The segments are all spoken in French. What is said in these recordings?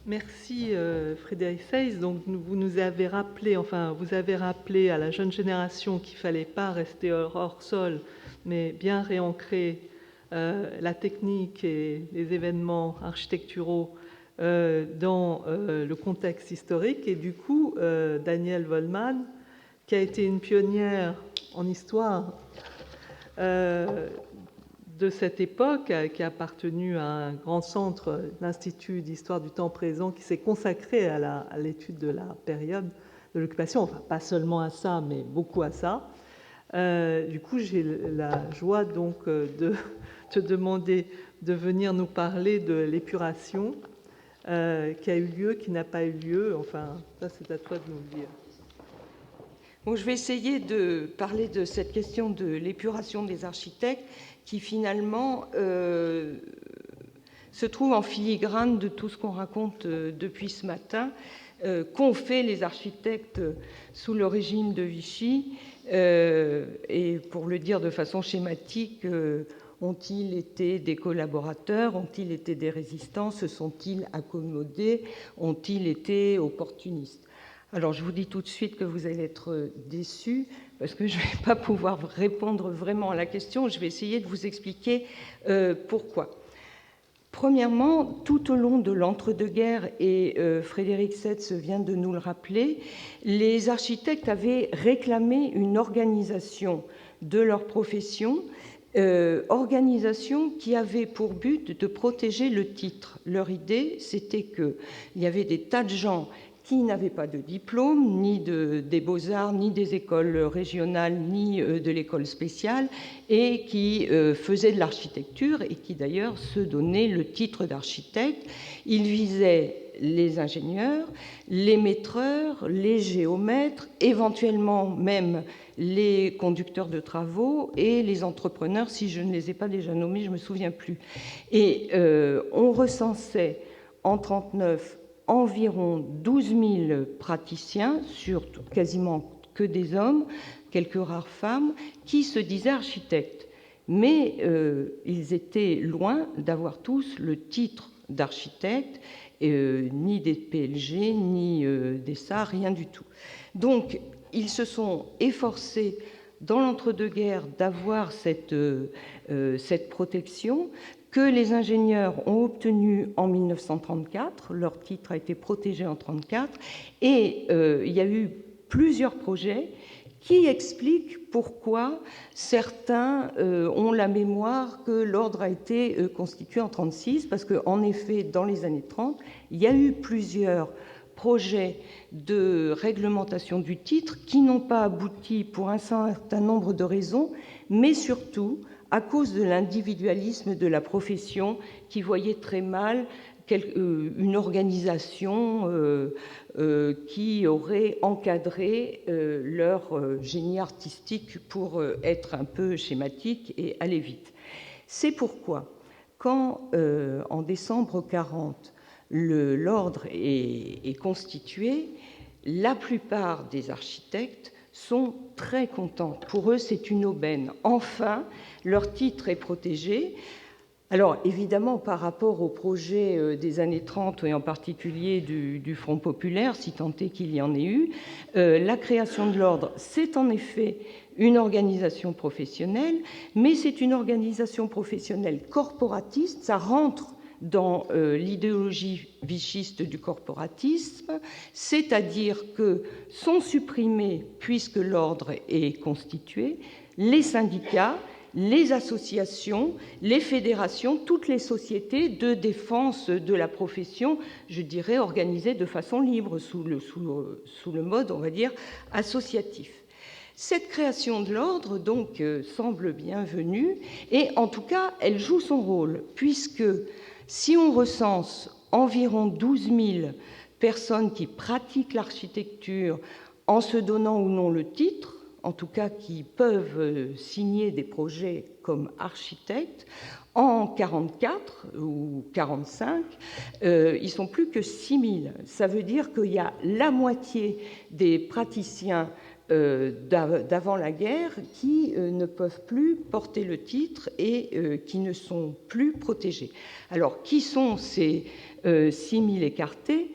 Merci Frédéric Seyss. Donc vous nous avez rappelé, vous avez rappelé à la jeune génération qu'il ne fallait pas rester hors sol, mais bien réancrer la technique et les événements architecturaux dans le contexte historique. Et du coup, Danielle Wollmann, qui a été une pionnière en histoire de cette époque, qui a appartenu à un grand centre, l'Institut d'histoire du temps présent, qui s'est consacré à l'étude de la période de l'occupation, enfin pas seulement à ça, mais beaucoup à ça. Du coup, j'ai la joie donc de te demander de venir nous parler de l'épuration qui a eu lieu, qui n'a pas eu lieu. Enfin, ça, c'est à toi de nous le dire. Bon, je vais essayer de parler de cette question de l'épuration des architectes qui finalement se trouve en filigrane de tout ce qu'on raconte depuis ce matin, qu'ont fait les architectes sous le régime de Vichy, et pour le dire de façon schématique, ont-ils été des collaborateurs, ont-ils été des résistants, se sont-ils accommodés, ont-ils été opportunistes? Alors, je vous dis tout de suite que vous allez être déçus, parce que je ne vais pas pouvoir répondre vraiment à la question. Je vais essayer de vous expliquer pourquoi. Premièrement, tout au long de l'entre-deux-guerres, et Frédéric Seyss vient de nous le rappeler, les architectes avaient réclamé une organisation de leur profession, organisation qui avait pour but de protéger le titre. Leur idée, c'était qu'il y avait des tas de gens qui n'avaient pas de diplôme, ni des beaux-arts, ni des écoles régionales, ni de l'école spéciale, et qui faisaient de l'architecture, et qui d'ailleurs se donnaient le titre d'architecte. Ils visaient les ingénieurs, les maîtreurs, les géomètres, éventuellement même les conducteurs de travaux et les entrepreneurs, si je ne les ai pas déjà nommés, je ne me souviens plus. Et on recensait en 1939 environ 12 000 praticiens, sur quasiment que des hommes, quelques rares femmes, qui se disaient architectes. Mais ils étaient loin d'avoir tous le titre d'architecte, ni des PLG, ni des SAR, rien du tout. Donc, ils se sont efforcés dans l'entre-deux-guerres d'avoir cette protection, que les ingénieurs ont obtenu en 1934. Leur titre a été protégé en 1934. Et il y a eu plusieurs projets qui expliquent pourquoi certains ont la mémoire que l'ordre a été constitué en 1936, parce qu'en effet, dans les années 30, il y a eu plusieurs projets de réglementation du titre qui n'ont pas abouti pour un certain nombre de raisons, mais surtout à cause de l'individualisme de la profession qui voyait très mal une organisation qui aurait encadré leur génie artistique, pour être un peu schématique et aller vite. C'est pourquoi, quand en décembre 1940, l'ordre est constitué, la plupart des architectes sont très contents. Pour eux, c'est une aubaine. Enfin, leur titre est protégé. Alors, évidemment, par rapport au projet des années 30, et en particulier du Front populaire, si tant est qu'il y en ait eu, la création de l'ordre, c'est en effet une organisation professionnelle, mais c'est une organisation professionnelle corporatiste. Ça rentre dans l'idéologie vichiste du corporatisme, c'est-à-dire que sont supprimés, puisque l'ordre est constitué, les syndicats, les associations, les fédérations, toutes les sociétés de défense de la profession, je dirais organisées de façon libre, sous le mode, on va dire, associatif. Cette création de l'ordre, donc, semble bienvenue, et en tout cas, elle joue son rôle, puisque si on recense environ 12 000 personnes qui pratiquent l'architecture en se donnant ou non le titre, en tout cas qui peuvent signer des projets comme architectes, en 1944 ou 1945, ils sont plus que 6 000. Ça veut dire qu'il y a la moitié des praticiens d'avant la guerre qui ne peuvent plus porter le titre et qui ne sont plus protégés. Alors, qui sont ces 6000 écartés,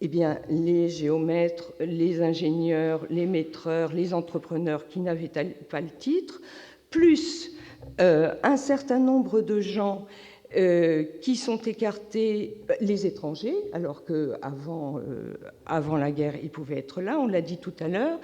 eh bien, les géomètres, les ingénieurs, les maîtreurs, les entrepreneurs qui n'avaient pas le titre, plus un certain nombre de gens qui sont écartés, les étrangers, alors qu'avant avant la guerre, ils pouvaient être là, on l'a dit tout à l'heure,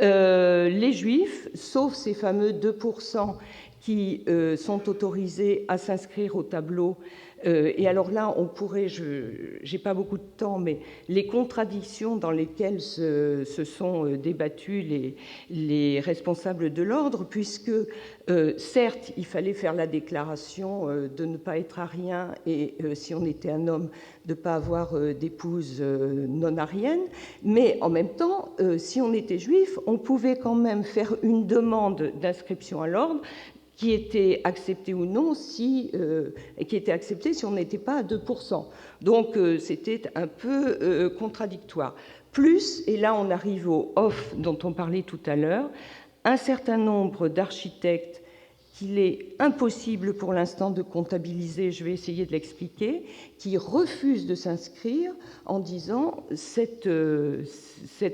les juifs, sauf ces fameux 2% qui sont autorisés à s'inscrire au tableau. Et alors là, on pourrait, je n'ai pas beaucoup de temps, mais les contradictions dans lesquelles se sont débattus les responsables de l'ordre, puisque certes, il fallait faire la déclaration de ne pas être arien et si on était un homme, de ne pas avoir d'épouse non-arienne, mais en même temps, si on était juif, on pouvait quand même faire une demande d'inscription à l'ordre qui était accepté ou non, qui était accepté si on n'était pas à 2%. Donc c'était un peu contradictoire. Plus, et là on arrive au off dont on parlait tout à l'heure, un certain nombre d'architectes qu'il est impossible pour l'instant de comptabiliser, je vais essayer de l'expliquer, qui refusent de s'inscrire en disant cet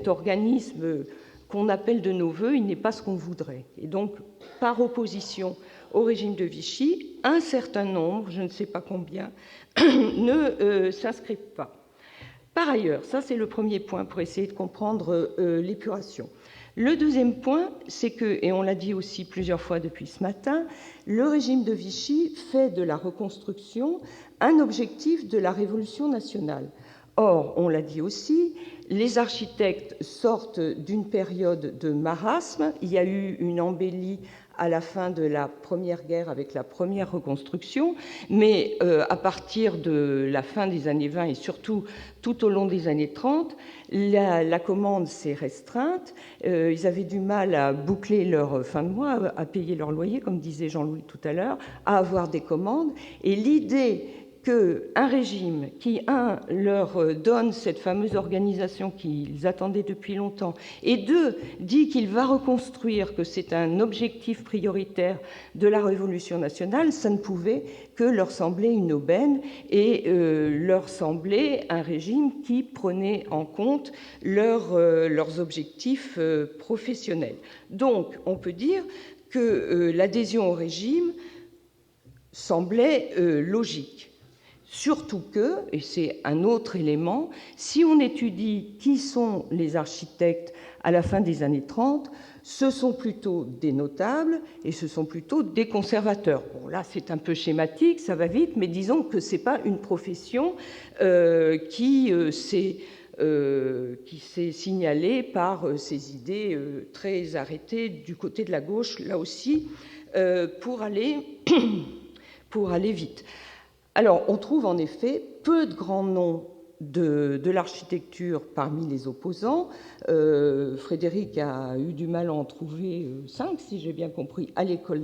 organisme qu'on appelle de nos voeux, il n'est pas ce qu'on voudrait. Et donc, par opposition au régime de Vichy, un certain nombre, je ne sais pas combien, ne s'inscrivent pas. Par ailleurs, ça c'est le premier point pour essayer de comprendre l'épuration. Le deuxième point, c'est que, et on l'a dit aussi plusieurs fois depuis ce matin, le régime de Vichy fait de la reconstruction un objectif de la Révolution nationale. Or, on l'a dit aussi, les architectes sortent d'une période de marasme. Il y a eu une embellie à la fin de la Première Guerre avec la première reconstruction, mais à partir de la fin des années 20 et surtout tout au long des années 30, la commande s'est restreinte. Ils avaient du mal à boucler leur fin de mois, à payer leur loyer, comme disait Jean-Louis tout à l'heure, à avoir des commandes. Et l'idée qu'un régime qui, leur donne cette fameuse organisation qu'ils attendaient depuis longtemps, et deux, dit qu'il va reconstruire, que c'est un objectif prioritaire de la Révolution nationale, ça ne pouvait que leur sembler une aubaine et leur sembler un régime qui prenait en compte leurs objectifs professionnels. Donc, on peut dire que l'adhésion au régime semblait logique. Surtout que, et c'est un autre élément, si on étudie qui sont les architectes à la fin des années 30, ce sont plutôt des notables et ce sont plutôt des conservateurs. Bon, là, c'est un peu schématique, ça va vite, mais disons que ce n'est pas une profession qui s'est signalée par ses idées très arrêtées du côté de la gauche, là aussi, pour aller vite. Alors, on trouve en effet peu de grands noms de l'architecture parmi les opposants. Frédéric a eu du mal à en trouver 5, si j'ai bien compris, à l'école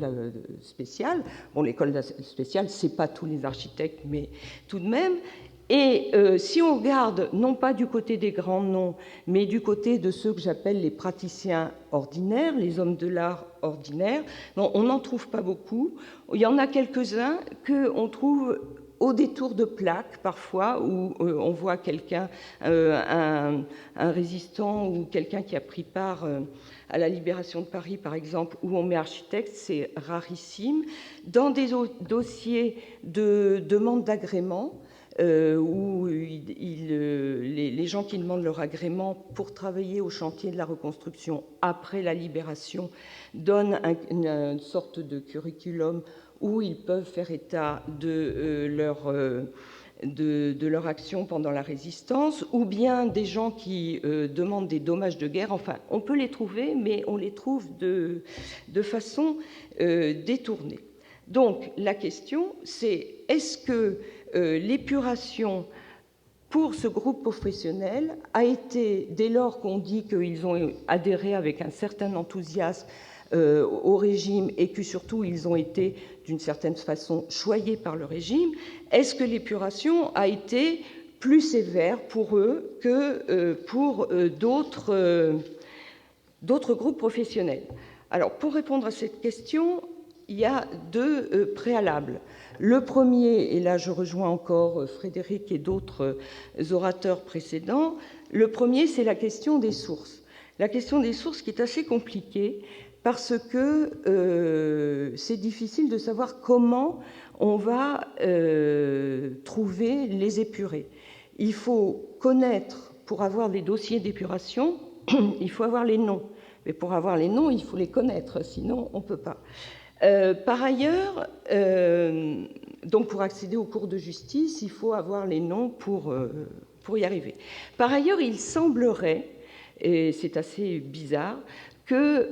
spéciale. Bon, l'école spéciale, ce n'est pas tous les architectes, mais tout de même. Et si on regarde, non pas du côté des grands noms, mais du côté de ceux que j'appelle les praticiens ordinaires, les hommes de l'art ordinaires, on n'en trouve pas beaucoup. Il y en a quelques-uns qu'on trouve au détour de plaques, parfois, où on voit quelqu'un, un résistant ou quelqu'un qui a pris part à la libération de Paris, par exemple, où on met architecte, c'est rarissime. Dans des dossiers de demande d'agrément, où les gens qui demandent leur agrément pour travailler au chantier de la reconstruction après la libération donnent une sorte de curriculum où ils peuvent faire état de leur action pendant la résistance, ou bien des gens qui demandent des dommages de guerre. Enfin, on peut les trouver, mais on les trouve de façon détournée. Donc, la question, c'est est-ce que l'épuration pour ce groupe professionnel a été, dès lors qu'on dit qu'ils ont adhéré avec un certain enthousiasme au régime et que surtout ils ont été d'une certaine façon choyés par le régime, est-ce que l'épuration a été plus sévère pour eux que pour d'autres groupes professionnels? Alors, pour répondre à cette question, il y a deux préalables. Le premier, et là je rejoins encore Frédéric et d'autres orateurs précédents, le premier, c'est la question des sources. La question des sources qui est assez compliquée parce que c'est difficile de savoir comment on va trouver les épurés. Il faut connaître, pour avoir des dossiers d'épuration, il faut avoir les noms. Mais pour avoir les noms, il faut les connaître, sinon on ne peut pas. Par ailleurs, donc pour accéder aux cours de justice, il faut avoir les noms pour y arriver. Par ailleurs, il semblerait, et c'est assez bizarre, que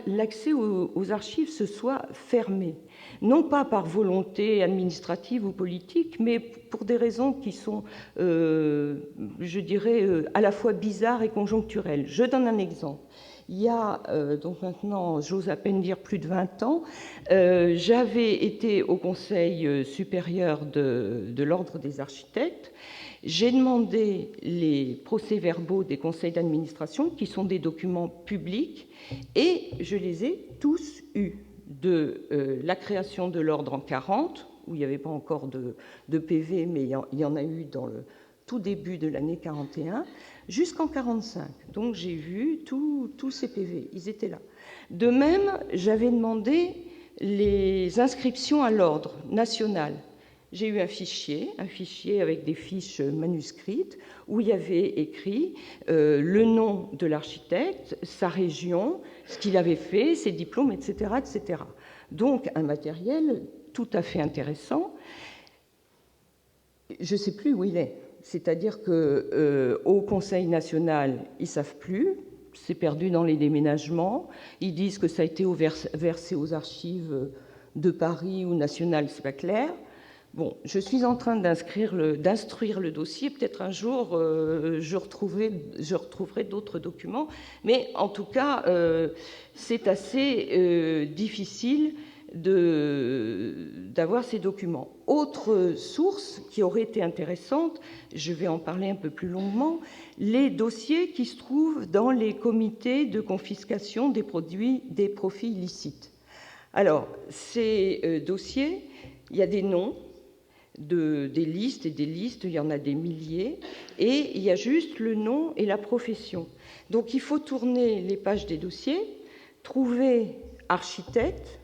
l'accès aux archives se soit fermé, non pas par volonté administrative ou politique, mais pour des raisons qui sont, je dirais, à la fois bizarres et conjoncturelles. Je donne un exemple. Il y a, donc maintenant, j'ose à peine dire plus de 20 ans, j'avais été au Conseil supérieur de l'Ordre des architectes. J'ai demandé les procès-verbaux des conseils d'administration, qui sont des documents publics, et je les ai tous eus, de la création de l'Ordre en 40, où il n'y avait pas encore de PV, mais il y en a eu dans le tout début de l'année 41, jusqu'en 45. Donc j'ai vu tous ces PV, ils étaient là. De même, j'avais demandé les inscriptions à l'ordre national. J'ai eu un fichier avec des fiches manuscrites, où il y avait écrit le nom de l'architecte, sa région, ce qu'il avait fait, ses diplômes, etc., etc. Donc un matériel tout à fait intéressant. Je ne sais plus où il est. C'est-à-dire qu'au Conseil national, ils ne savent plus, c'est perdu dans les déménagements. Ils disent que ça a été versé aux archives de Paris ou nationales, c'est pas clair. Bon, je suis en train d'instruire le dossier. Peut-être un jour, je retrouverai d'autres documents. Mais en tout cas, c'est assez difficile d'avoir ces documents. Autre source qui aurait été intéressante, je vais en parler un peu plus longuement, les dossiers qui se trouvent dans les comités de confiscation des profits illicites. Alors, ces dossiers, il y a des noms, des listes et des listes, il y en a des milliers, et il y a juste le nom et la profession. Donc il faut tourner les pages des dossiers, trouver architecte,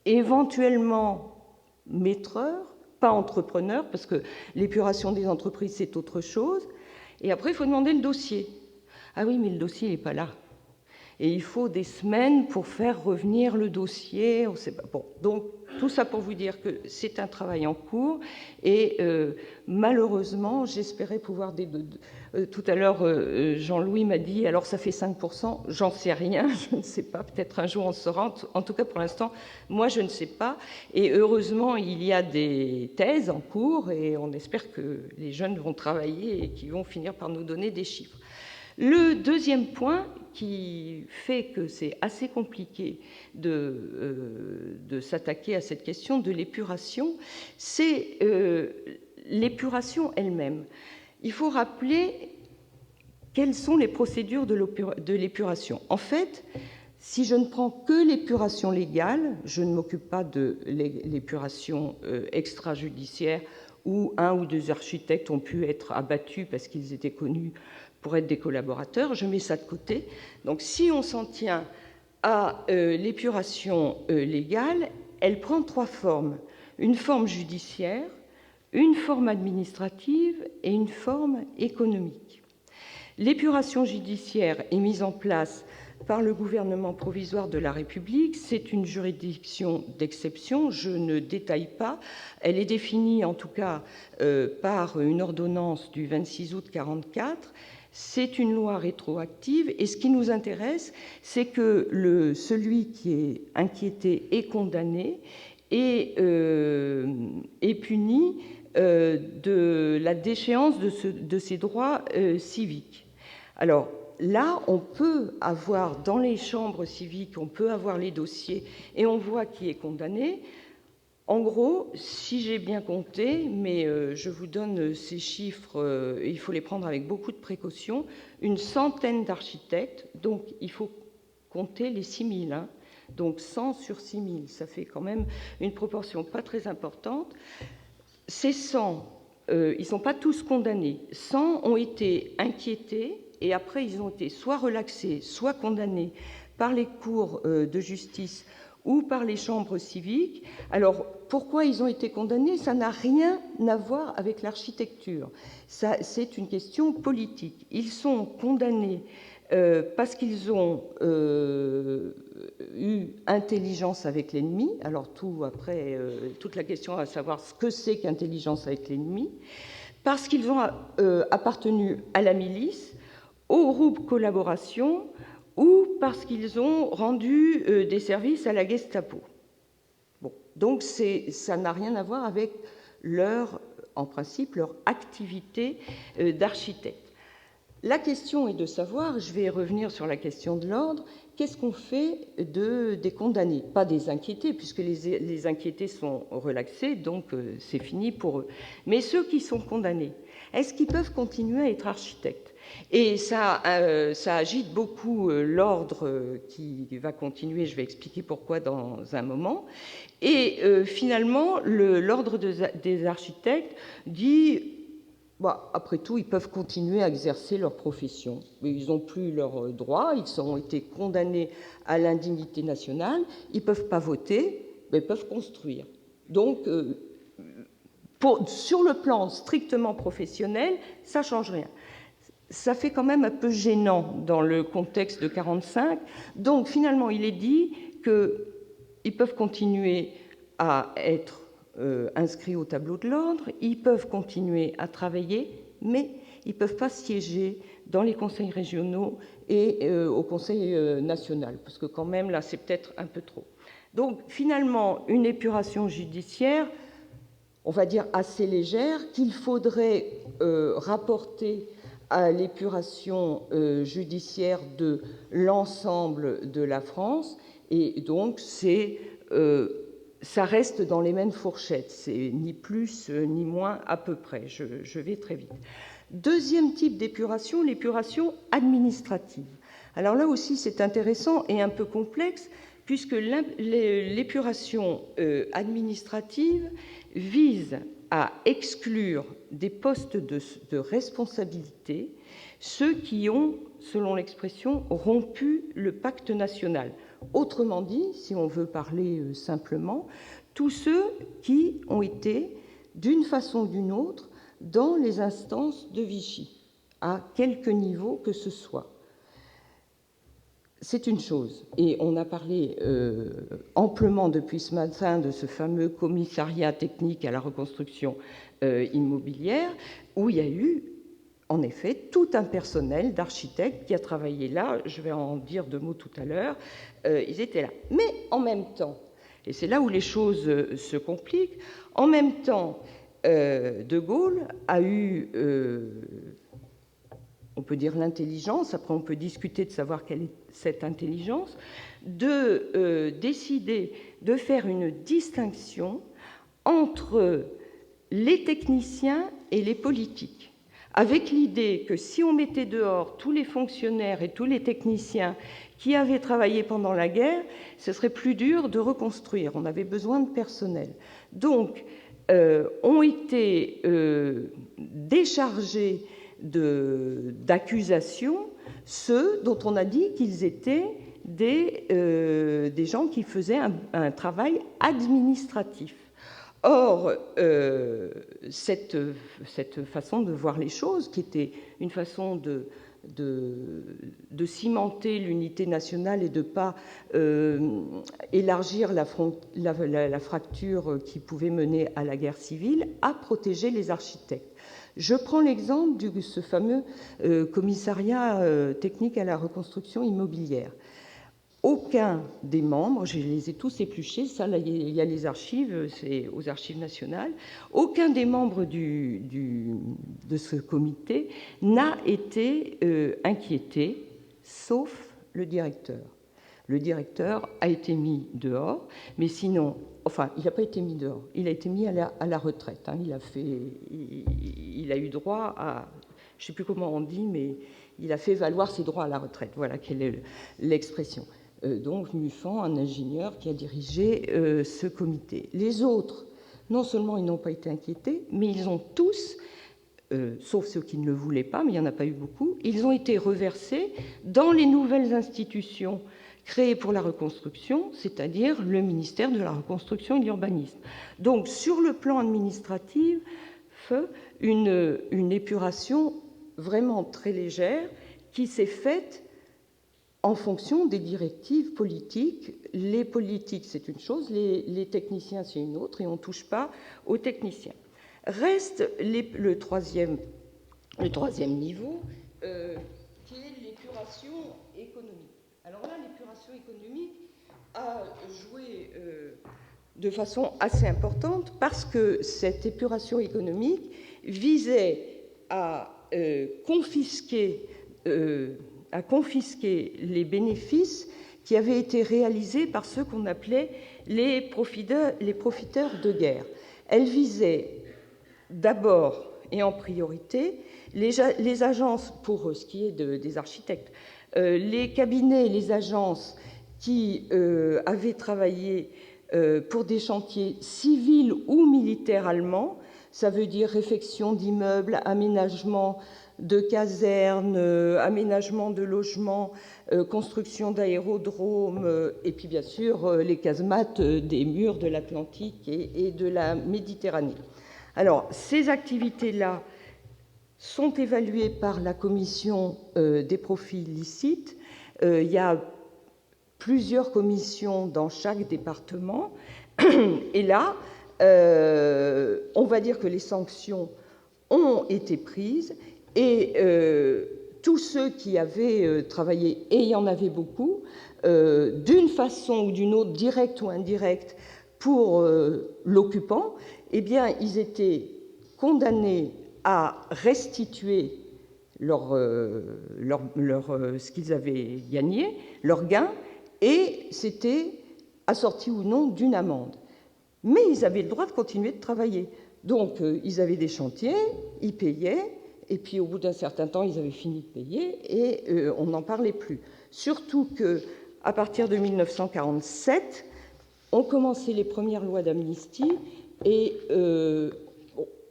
éventuellement maîtreur, pas entrepreneur, parce que l'épuration des entreprises, c'est autre chose. Et après, il faut demander le dossier. Ah oui, mais le dossier n'est pas là. Et il faut des semaines pour faire revenir le dossier. On sait pas. Bon, donc, tout ça pour vous dire que c'est un travail en cours. Et malheureusement, j'espérais pouvoir... tout à l'heure, Jean-Louis m'a dit, alors ça fait 5%, j'en sais rien, je ne sais pas, peut-être un jour on saura. En tout cas, pour l'instant, moi, je ne sais pas. Et heureusement, il y a des thèses en cours, et on espère que les jeunes vont travailler et qu'ils vont finir par nous donner des chiffres. Le deuxième point qui fait que c'est assez compliqué de s'attaquer à cette question de l'épuration, c'est l'épuration elle-même. Il faut rappeler quelles sont les procédures de l'épuration. En fait, si je ne prends que l'épuration légale, je ne m'occupe pas de l'épuration extrajudiciaire où un ou deux architectes ont pu être abattus parce qu'ils étaient connus pour être des collaborateurs, je mets ça de côté. Donc si on s'en tient à l'épuration légale, elle prend trois formes. Une forme judiciaire, une forme administrative et une forme économique. L'épuration judiciaire est mise en place par le gouvernement provisoire de la République. C'est une juridiction d'exception, je ne détaille pas. Elle est définie en tout cas par une ordonnance du 26 août 1944. C'est une loi rétroactive et ce qui nous intéresse, c'est que celui qui est inquiété et condamné est puni de la déchéance de ses droits civiques. Alors là, on peut avoir dans les chambres civiques, on peut avoir les dossiers et on voit qui est condamné. En gros, si j'ai bien compté, mais je vous donne ces chiffres, il faut les prendre avec beaucoup de précaution, une centaine d'architectes, donc il faut compter les 6000, Donc 100 sur 6 000, ça fait quand même une proportion pas très importante. Ces 100, ils ne sont pas tous condamnés. 100 ont été inquiétés et après ils ont été soit relaxés, soit condamnés par les cours de justice ou par les chambres civiques. Alors, pourquoi ils ont été condamnés? Ça n'a rien à voir avec l'architecture. C'est une question politique. Ils sont condamnés parce qu'ils ont eu intelligence avec l'ennemi. Alors, toute la question à savoir ce que c'est qu'intelligence avec l'ennemi, parce qu'ils ont appartenu à la milice, au groupe collaboration, ou parce qu'ils ont rendu des services à la Gestapo. Bon, donc ça n'a rien à voir avec en principe, leur activité d'architecte. La question est de savoir, je vais revenir sur la question de l'ordre, qu'est-ce qu'on fait des condamnés? Pas des inquiétés, puisque les inquiétés sont relaxés, donc c'est fini pour eux. Mais ceux qui sont condamnés, est-ce qu'ils peuvent continuer à être architectes? Et ça agite beaucoup l'ordre qui va continuer, je vais expliquer pourquoi dans un moment. Et finalement, l'ordre des architectes dit, après tout, ils peuvent continuer à exercer leur profession. Mais ils n'ont plus leurs droits, ils ont été condamnés à l'indignité nationale, ils ne peuvent pas voter, mais ils peuvent construire. Donc, sur le plan strictement professionnel, ça ne change rien. Ça fait quand même un peu gênant dans le contexte de 1945. Donc, finalement, il est dit qu'ils peuvent continuer à être inscrits au tableau de l'ordre, ils peuvent continuer à travailler, mais ils ne peuvent pas siéger dans les conseils régionaux et au Conseil national, parce que quand même, là, c'est peut-être un peu trop. Donc, finalement, une épuration judiciaire, on va dire assez légère, qu'il faudrait rapporter à l'épuration judiciaire de l'ensemble de la France, et donc ça reste dans les mêmes fourchettes, c'est ni plus ni moins à peu près, je vais très vite. Deuxième type d'épuration, l'épuration administrative. Alors là aussi c'est intéressant et un peu complexe, puisque l'épuration administrative vise à exclure des postes de responsabilité ceux qui ont, selon l'expression, rompu le pacte national. Autrement dit, si on veut parler simplement, tous ceux qui ont été, d'une façon ou d'une autre, dans les instances de Vichy, à quelque niveau que ce soit. C'est une chose, et on a parlé amplement depuis ce matin de ce fameux commissariat technique à la reconstruction immobilière, où il y a eu, en effet, tout un personnel d'architectes qui a travaillé là. Je vais en dire 2 mots tout à l'heure. Ils étaient là. Mais en même temps, et c'est là où les choses se compliquent, en même temps, De Gaulle a eu... on peut dire l'intelligence, après on peut discuter de savoir quelle est cette intelligence, de décider de faire une distinction entre les techniciens et les politiques, avec l'idée que si on mettait dehors tous les fonctionnaires et tous les techniciens qui avaient travaillé pendant la guerre, ce serait plus dur de reconstruire, on avait besoin de personnel. Donc, ont été déchargés d'accusations ceux dont on a dit qu'ils étaient des gens qui faisaient un travail administratif. Or, cette façon de voir les choses, qui était une façon de cimenter l'unité nationale et de ne pas élargir la fracture qui pouvait mener à la guerre civile, a protégé les architectes. Je prends l'exemple de ce fameux commissariat technique à la reconstruction immobilière. Aucun des membres, je les ai tous épluchés, ça là, il y a les archives, c'est aux archives nationales, aucun des membres de ce comité n'a été inquiété, sauf le directeur. Le directeur a été mis dehors, mais sinon, enfin, il n'a pas été mis dehors, il a été mis à la retraite. Hein. Il a eu droit à, je ne sais plus comment on dit, mais il a fait valoir ses droits à la retraite. Voilà quelle est l'expression. donc Muffan, un ingénieur qui a dirigé ce comité. Les autres, non seulement ils n'ont pas été inquiétés, mais ils ont tous, sauf ceux qui ne le voulaient pas, mais il n'y en a pas eu beaucoup, ils ont été reversés dans les nouvelles institutions créées pour la reconstruction, c'est-à-dire le ministère de la Reconstruction et de l'Urbanisme. Donc, sur le plan administratif, une épuration vraiment très légère qui s'est faite en fonction des directives politiques. Les politiques, c'est une chose, les techniciens, c'est une autre, et on ne touche pas aux techniciens. Reste le troisième niveau, qui est l'épuration économique. Alors là, l'épuration économique a joué de façon assez importante parce que cette épuration économique visait à confisquer les bénéfices qui avaient été réalisés par ceux qu'on appelait les profiteurs de guerre. Elle visait d'abord et en priorité les agences, pour ce qui est des architectes, les cabinets et les agences qui avaient travaillé pour des chantiers civils ou militaires allemands, ça veut dire réfection d'immeubles, aménagement de casernes, aménagement de logements, construction d'aérodromes, et puis bien sûr les casemates des murs de l'Atlantique et de la Méditerranée. Alors, ces activités-là sont évaluées par la commission des profits licites. Il y a plusieurs commissions dans chaque département. Et là, on va dire que les sanctions ont été prises et tous ceux qui avaient travaillé, et il y en avait beaucoup, d'une façon ou d'une autre, directe ou indirecte, pour l'occupant, eh bien, ils étaient condamnés à restituer ce qu'ils avaient gagné, leur gain, et c'était assorti ou non d'une amende. Mais ils avaient le droit de continuer de travailler. Donc, ils avaient des chantiers, ils payaient, et puis au bout d'un certain temps, ils avaient fini de payer, et on n'en parlait plus. Surtout qu'à partir de 1947, ont commencé les premières lois d'amnistie, et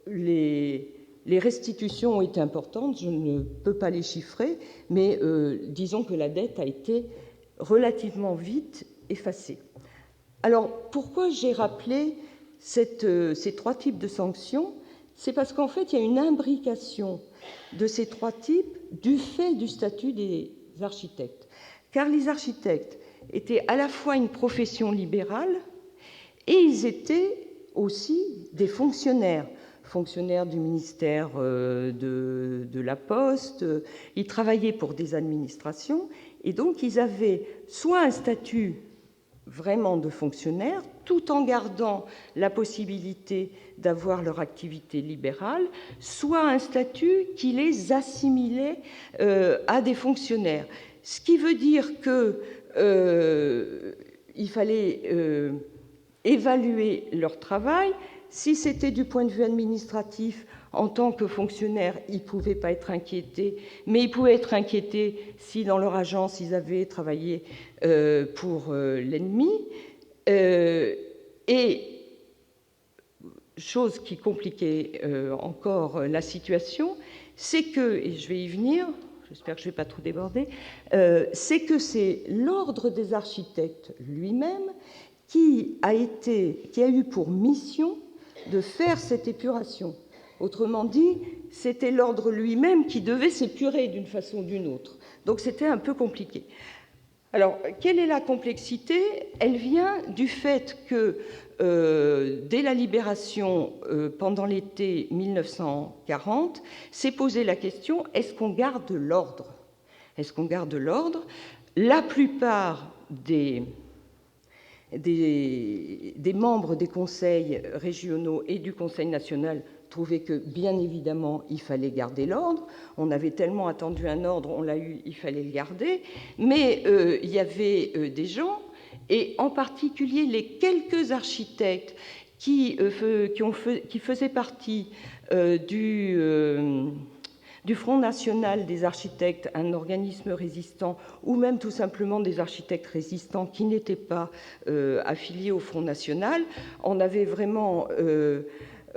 les restitutions ont été importantes, je ne peux pas les chiffrer, mais disons que la dette a été relativement vite effacée. Alors, pourquoi j'ai rappelé ces trois types de sanctions? C'est parce qu'en fait, il y a une imbrication de ces trois types du fait du statut des architectes. Car les architectes étaient à la fois une profession libérale et ils étaient aussi des fonctionnaires du ministère de la Poste. Ils travaillaient pour des administrations et donc ils avaient soit un statut vraiment de fonctionnaire, tout en gardant la possibilité d'avoir leur activité libérale, soit un statut qui les assimilait à des fonctionnaires. Ce qui veut dire qu'il fallait évaluer leur travail. Si c'était du point de vue administratif, en tant que fonctionnaire, ils ne pouvaient pas être inquiétés, mais ils pouvaient être inquiétés si dans leur agence, ils avaient travaillé pour l'ennemi. Et chose qui compliquait encore la situation, c'est que, et je vais y venir, j'espère que je ne vais pas trop déborder, c'est que c'est l'ordre des architectes lui-même qui a eu pour mission de faire cette épuration. Autrement dit, c'était l'ordre lui-même qui devait s'épurer d'une façon ou d'une autre. Donc c'était un peu compliqué. Alors, quelle est la complexité? Elle vient du fait que, dès la libération, pendant l'été 1940, s'est posée la question, est-ce qu'on garde l'ordre? Est-ce qu'on garde l'ordre? La plupart des membres des conseils régionaux et du Conseil national trouvaient que, bien évidemment, il fallait garder l'ordre. On avait tellement attendu un ordre, on l'a eu, il fallait le garder. Mais il y avait des gens, et en particulier les quelques architectes qui faisaient partie de du Front national des architectes, un organisme résistant, ou même tout simplement des architectes résistants qui n'étaient pas affiliés au Front national. On avait vraiment...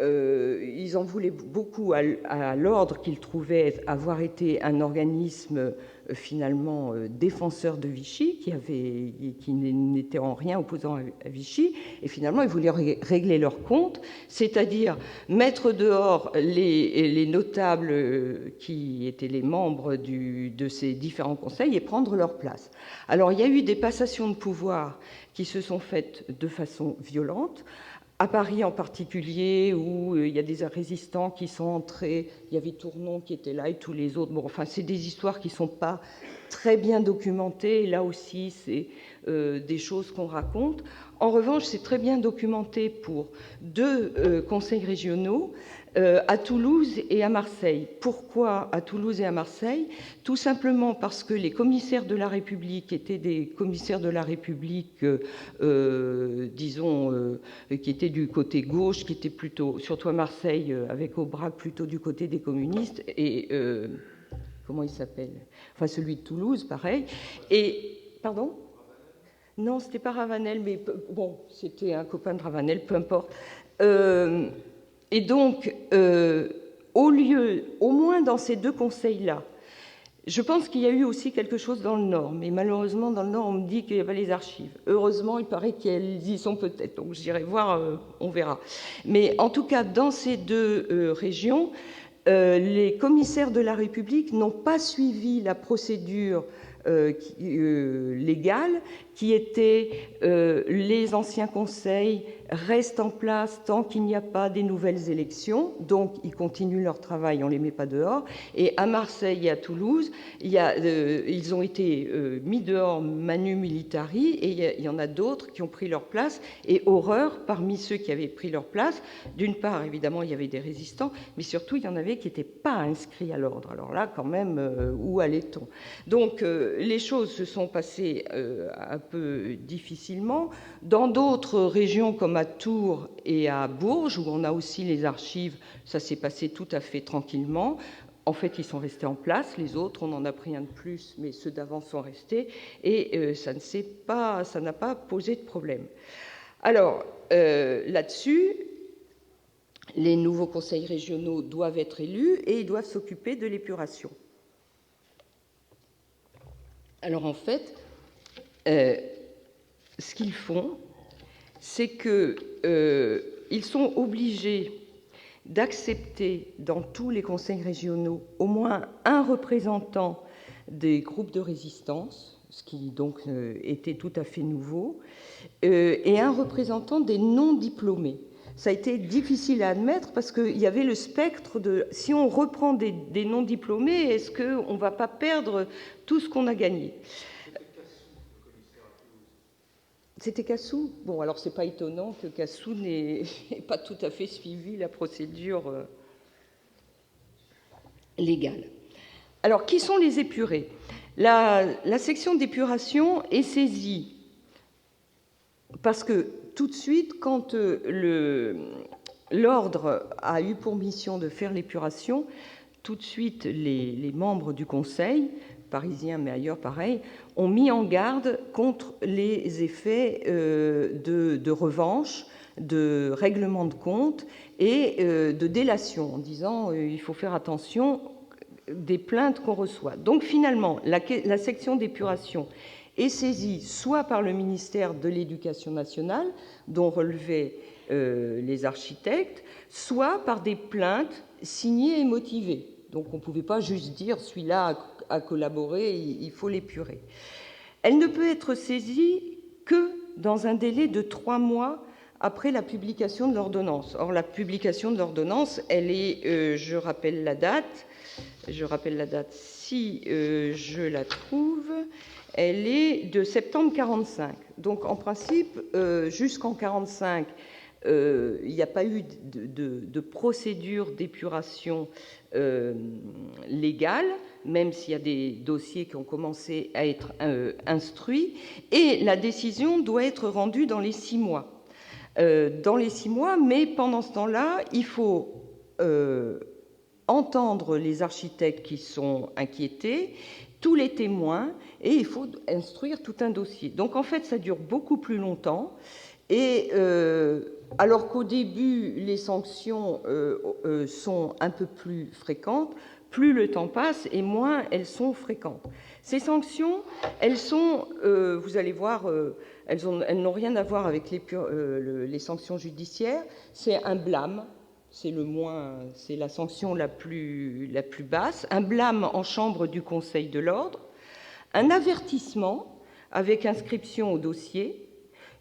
ils en voulaient beaucoup à l'Ordre, qu'ils trouvaient avoir été un organisme finalement défenseur de Vichy, qui n'était en rien opposant à Vichy, et finalement ils voulaient régler leur compte, c'est-à-dire mettre dehors les notables qui étaient les membres de ces différents conseils et prendre leur place. Alors il y a eu des passations de pouvoir qui se sont faites de façon violente, à Paris en particulier, où il y a des résistants qui sont entrés, il y avait Tournon qui était là et tous les autres. Bon, enfin, c'est des histoires qui ne sont pas très bien documentées. Et là aussi, c'est des choses qu'on raconte. En revanche, c'est très bien documenté pour 2 conseils régionaux, à Toulouse et à Marseille. Pourquoi à Toulouse et à Marseille? Tout simplement parce que les commissaires de la République étaient des commissaires de la République, disons, qui étaient du côté gauche, qui étaient plutôt, surtout à Marseille, avec Aubrac, plutôt du côté des communistes, et comment il s'appelle? Enfin, celui de Toulouse, pareil. Et, pardon? Non, c'était pas Ravanel, mais bon, c'était un copain de Ravanel, peu importe. Et donc, au moins dans ces 2 conseils-là, je pense qu'il y a eu aussi quelque chose dans le Nord, mais malheureusement, dans le Nord, on me dit qu'il y avait les archives. Heureusement, il paraît qu'elles y sont peut-être, donc j'irai voir, on verra. Mais en tout cas, dans ces 2 régions, les commissaires de la République n'ont pas suivi la procédure légale, qui était les anciens conseils restent en place tant qu'il n'y a pas des nouvelles élections, donc ils continuent leur travail, on ne les met pas dehors. Et à Marseille et à Toulouse, ils ont été mis dehors manu militari, et il y en a d'autres qui ont pris leur place. Et horreur, parmi ceux qui avaient pris leur place, d'une part, évidemment, il y avait des résistants, mais surtout, il y en avait qui n'étaient pas inscrits à l'ordre. Alors là, quand même, où allait-on? Donc, les choses se sont passées un peu difficilement. Dans d'autres régions, comme à Tours et à Bourges, où on a aussi les archives, ça s'est passé tout à fait tranquillement. En fait, ils sont restés en place. Les autres, on en a pris un de plus, mais ceux d'avant sont restés. Et ça n'a pas posé de problème. Alors, là-dessus, les nouveaux conseils régionaux doivent être élus et ils doivent s'occuper de l'épuration. Alors, en fait, ce qu'ils font, c'est qu'ils sont obligés d'accepter dans tous les conseils régionaux au moins un représentant des groupes de résistance, ce qui donc était tout à fait nouveau, et un représentant des non-diplômés. Ça a été difficile à admettre parce qu'il y avait le spectre de si on reprend des non-diplômés, est-ce qu'on ne va pas perdre tout ce qu'on a gagné? C'était Cassou. Bon, alors c'est pas étonnant que Cassou n'ait pas tout à fait suivi la procédure légale. Alors, qui sont les épurés? La section d'épuration est saisie parce que tout de suite, quand l'ordre a eu pour mission de faire l'épuration, tout de suite les membres du conseil, parisiens mais ailleurs pareil, ont mis en garde contre les effets de revanche, de règlement de compte et de délation, en disant il faut faire attention des plaintes qu'on reçoit. Donc finalement, la section d'épuration est saisie soit par le ministère de l'Éducation nationale, dont relevaient les architectes, soit par des plaintes signées et motivées. Donc on ne pouvait pas juste dire celui-là a collaboré, il faut l'épurer. Elle ne peut être saisie que dans un délai de 3 mois après la publication de l'ordonnance. Or, la publication de l'ordonnance, elle est, je rappelle la date si je la trouve, elle est de septembre 1945. Donc, en principe, jusqu'en 1945, il n'y a pas eu de procédure d'épuration légale, même s'il y a des dossiers qui ont commencé à être instruits, et la décision doit être rendue dans les 6 mois. Mais pendant ce temps-là, il faut entendre les architectes qui sont inquiétés, tous les témoins, et il faut instruire tout un dossier. Donc en fait, ça dure beaucoup plus longtemps, et alors qu'au début, les sanctions sont un peu plus fréquentes, plus le temps passe et moins elles sont fréquentes. Ces sanctions, elles sont, vous allez voir, elles n'ont rien à voir avec les sanctions judiciaires. C'est un blâme, c'est la sanction la plus basse, un blâme en chambre du Conseil de l'ordre, un avertissement avec inscription au dossier,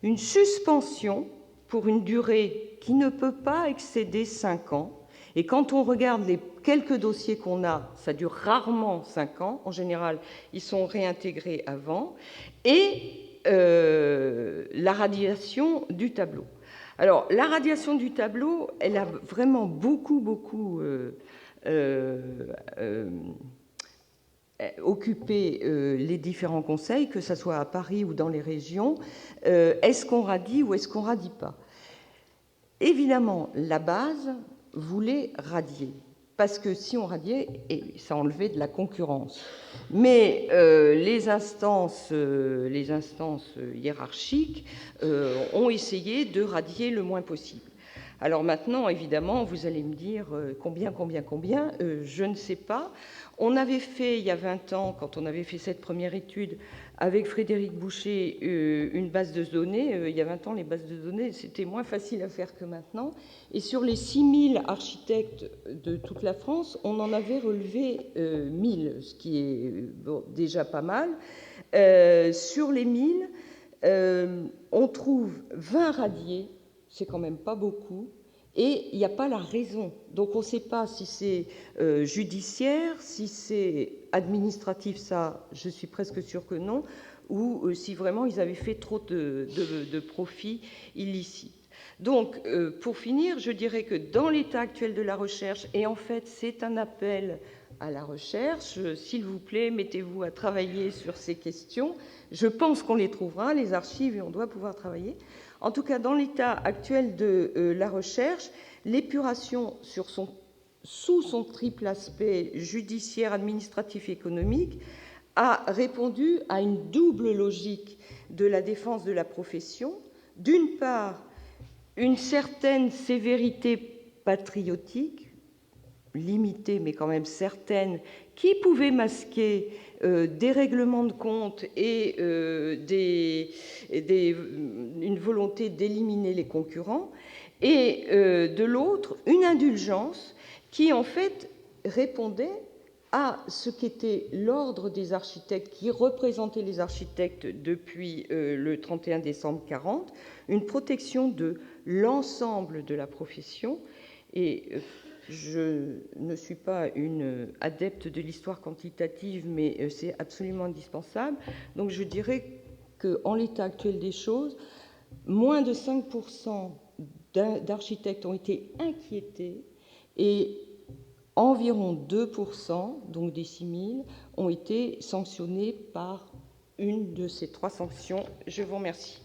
une suspension pour une durée qui ne peut pas excéder 5 ans. Et quand on regarde les quelques dossiers qu'on a, ça dure rarement 5 ans. En général, ils sont réintégrés avant. Et la radiation du tableau. Alors, la radiation du tableau, elle a vraiment beaucoup occupé les différents conseils, que ce soit à Paris ou dans les régions. Est-ce qu'on radie ou est-ce qu'on radie pas? Évidemment, la base voulait radier, parce que si on radiait, ça enlevait de la concurrence. Mais les instances hiérarchiques ont essayé de radier le moins possible. Alors maintenant, évidemment, vous allez me dire combien, je ne sais pas. On avait fait, il y a 20 ans, quand on avait fait cette première étude, avec Frédéric Boucher, une base de données. Il y a 20 ans, les bases de données, c'était moins facile à faire que maintenant. Et sur les 6000 architectes de toute la France, on en avait relevé 1000, ce qui est déjà pas mal. Sur les 1000, on trouve 20 radiés, c'est quand même pas beaucoup, et il n'y a pas la raison. Donc on ne sait pas si c'est judiciaire, si c'est administratif, ça je suis presque sûre que non, ou si vraiment ils avaient fait trop de profits illicites. Donc pour finir, je dirais que dans l'état actuel de la recherche, et en fait c'est un appel à la recherche, s'il vous plaît, mettez-vous à travailler sur ces questions. Je pense qu'on les trouvera, les archives, et on doit pouvoir travailler. En tout cas, dans l'état actuel de la recherche, l'épuration sous son triple aspect judiciaire, administratif et économique a répondu à une double logique de la défense de la profession. D'une part, une certaine sévérité patriotique, limitée mais quand même certaine, qui pouvait masquer des règlements de compte et une volonté d'éliminer les concurrents, et de l'autre, une indulgence qui en fait répondait à ce qu'était l'ordre des architectes, qui représentait les architectes depuis le 31 décembre 1940, une protection de l'ensemble de la profession. Et je ne suis pas une adepte de l'histoire quantitative, mais c'est absolument indispensable. Donc je dirais qu'en l'état actuel des choses, moins de 5% d'architectes ont été inquiétés et environ 2%, donc des 6000, ont été sanctionnés par une de ces 3 sanctions. Je vous remercie.